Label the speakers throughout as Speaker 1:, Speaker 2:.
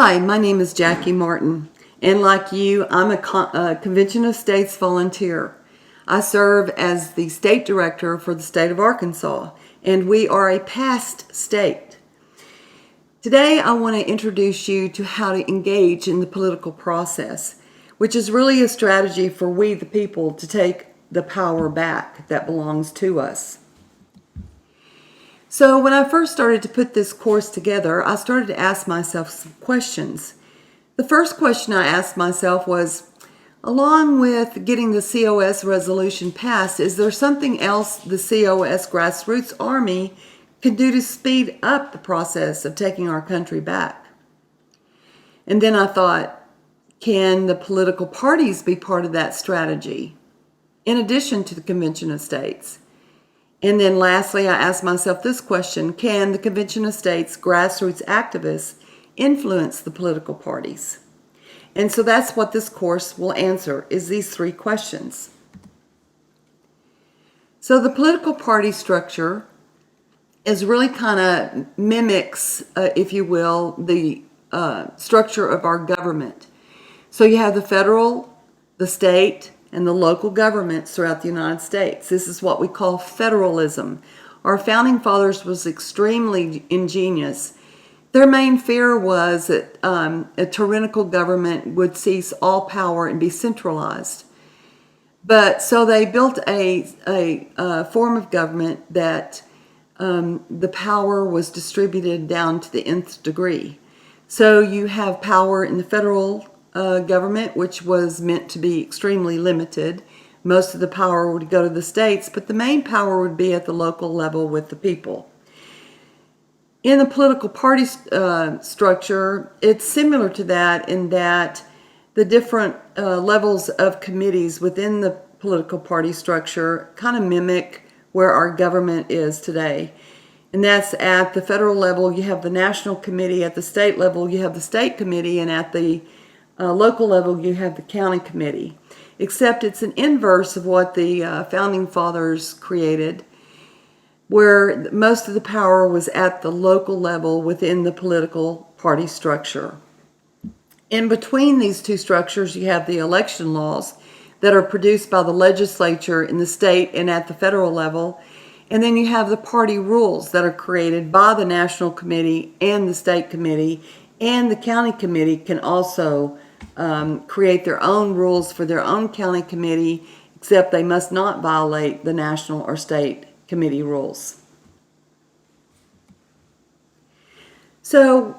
Speaker 1: Hi, my name is Jackie Martin, and like you, I'm a Convention of States volunteer. I serve as the state director for the state of Arkansas, and we are a past state. Today, I want to introduce you to how to engage in the political process, which is really a strategy for we, the people, to take the power back that belongs to us. So when I first started to put this course together, I started to ask myself some questions. The first question I asked myself was, along with getting the COS resolution passed, is there something else the COS grassroots army can do to speed up the process of taking our country back? And then I thought, can the political parties be part of that strategy, in addition to the Convention of States? And then lastly, I asked myself this question: can the Convention of States grassroots activists influence the political parties? And so that's what this course will answer, is these three questions. So the political party structure is really kind of mimics, if you will, the structure of our government. So you have the federal, the state, and the local governments throughout the United States. This is what we call federalism. Our founding fathers was extremely ingenious. Their main fear was that a tyrannical government would seize all power and be centralized. But so they built a form of government that the power was distributed down to the nth degree. So you have power in the federal government, which was meant to be extremely limited. Most of the power would go to the states, but the main power would be at the local level with the people. In the political party structure, it's similar to that in that the different levels of committees within the political party structure kind of mimic where our government is today. And that's at the federal level, you have the national committee; at the state level, you have the state committee; and at the local level, you have the county committee. Except it's an inverse of what the founding fathers created, where most of the power was at the local level within the political party structure. In between these two structures, you have the election laws that are produced by the legislature in the state and at the federal level. And then you have the party rules that are created by the national committee and the state committee, and the county committee can also create their own rules for their own county committee, except they must not violate the national or state committee rules. So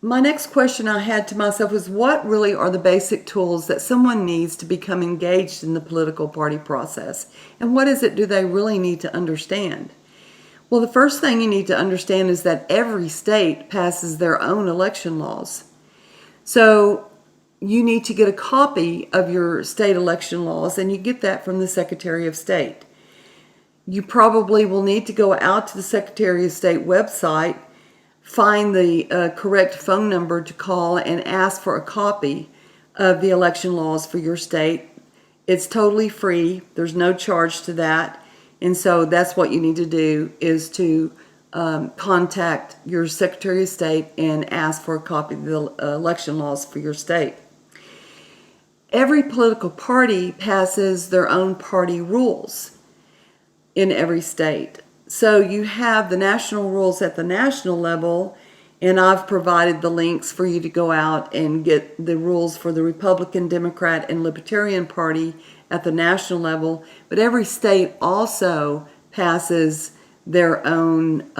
Speaker 1: my next question I had to myself was, what really are the basic tools that someone needs to become engaged in the political party process? And what is it do they really need to understand? Well, the first thing you need to understand is that every state passes their own election laws. So you need to get a copy of your state election laws, and you get that from the Secretary of State. You probably will need to go out to the Secretary of State website, find the correct phone number to call, and ask for a copy of the election laws for your state. It's totally free. There's no charge to that. And so that's what you need to do, is to contact your Secretary of State and ask for a copy of the election laws for your state. Every political party passes their own party rules in every state. So you have the national rules at the national level, and I've provided the links for you to go out and get the rules for the Republican, Democrat, and Libertarian Party at the national level. But every state also passes their own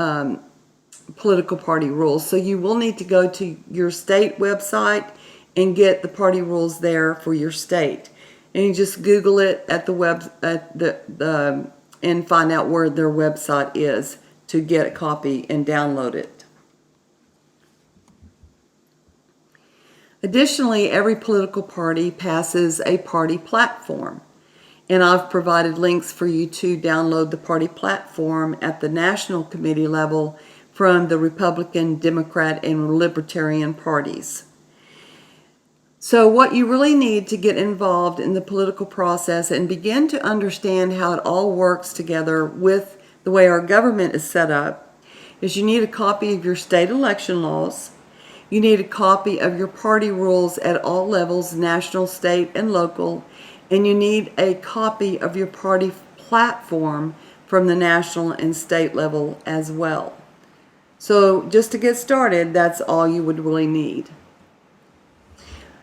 Speaker 1: political party rules. So you will need to go to your state website and get the party rules there for your state. And you just Google it at the web and find out where their website is to get a copy and download it. Additionally, every political party passes a party platform, and I've provided links for you to download the party platform at the national committee level from the Republican, Democrat, and Libertarian parties. So what you really need to get involved in the political process and begin to understand how it all works together with the way our government is set up is you need a copy of your state election laws. You need a copy of your party rules at all levels, national, state, and local. And you need a copy of your party platform from the national and state level as well. So just to get started, that's all you would really need.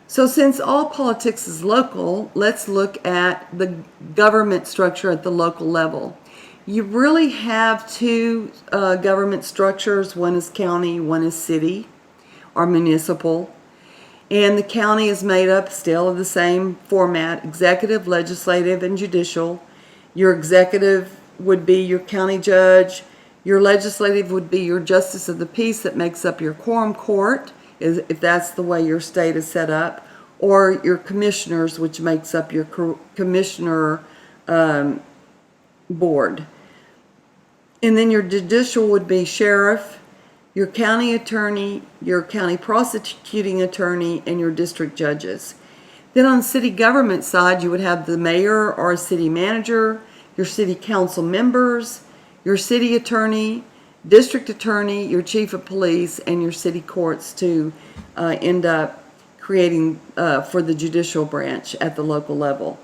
Speaker 1: So since all politics is local, let's look at the government structure at the local level. You really have two government structures. One is county, one is city or municipal. And the county is made up still of the same format: executive, legislative, and judicial. Your executive would be your county judge. Your legislative would be your justice of the peace that makes up your quorum court, if that's the way your state is set up, or your commissioners, which makes up your commissioner board. And then your judicial would be sheriff, your county attorney, your county prosecuting attorney, and your district judges. Then on the city government side, you would have the mayor or a city manager, your city council members, your city attorney, district attorney, your chief of police, and your city courts to end up creating for the judicial branch at the local level.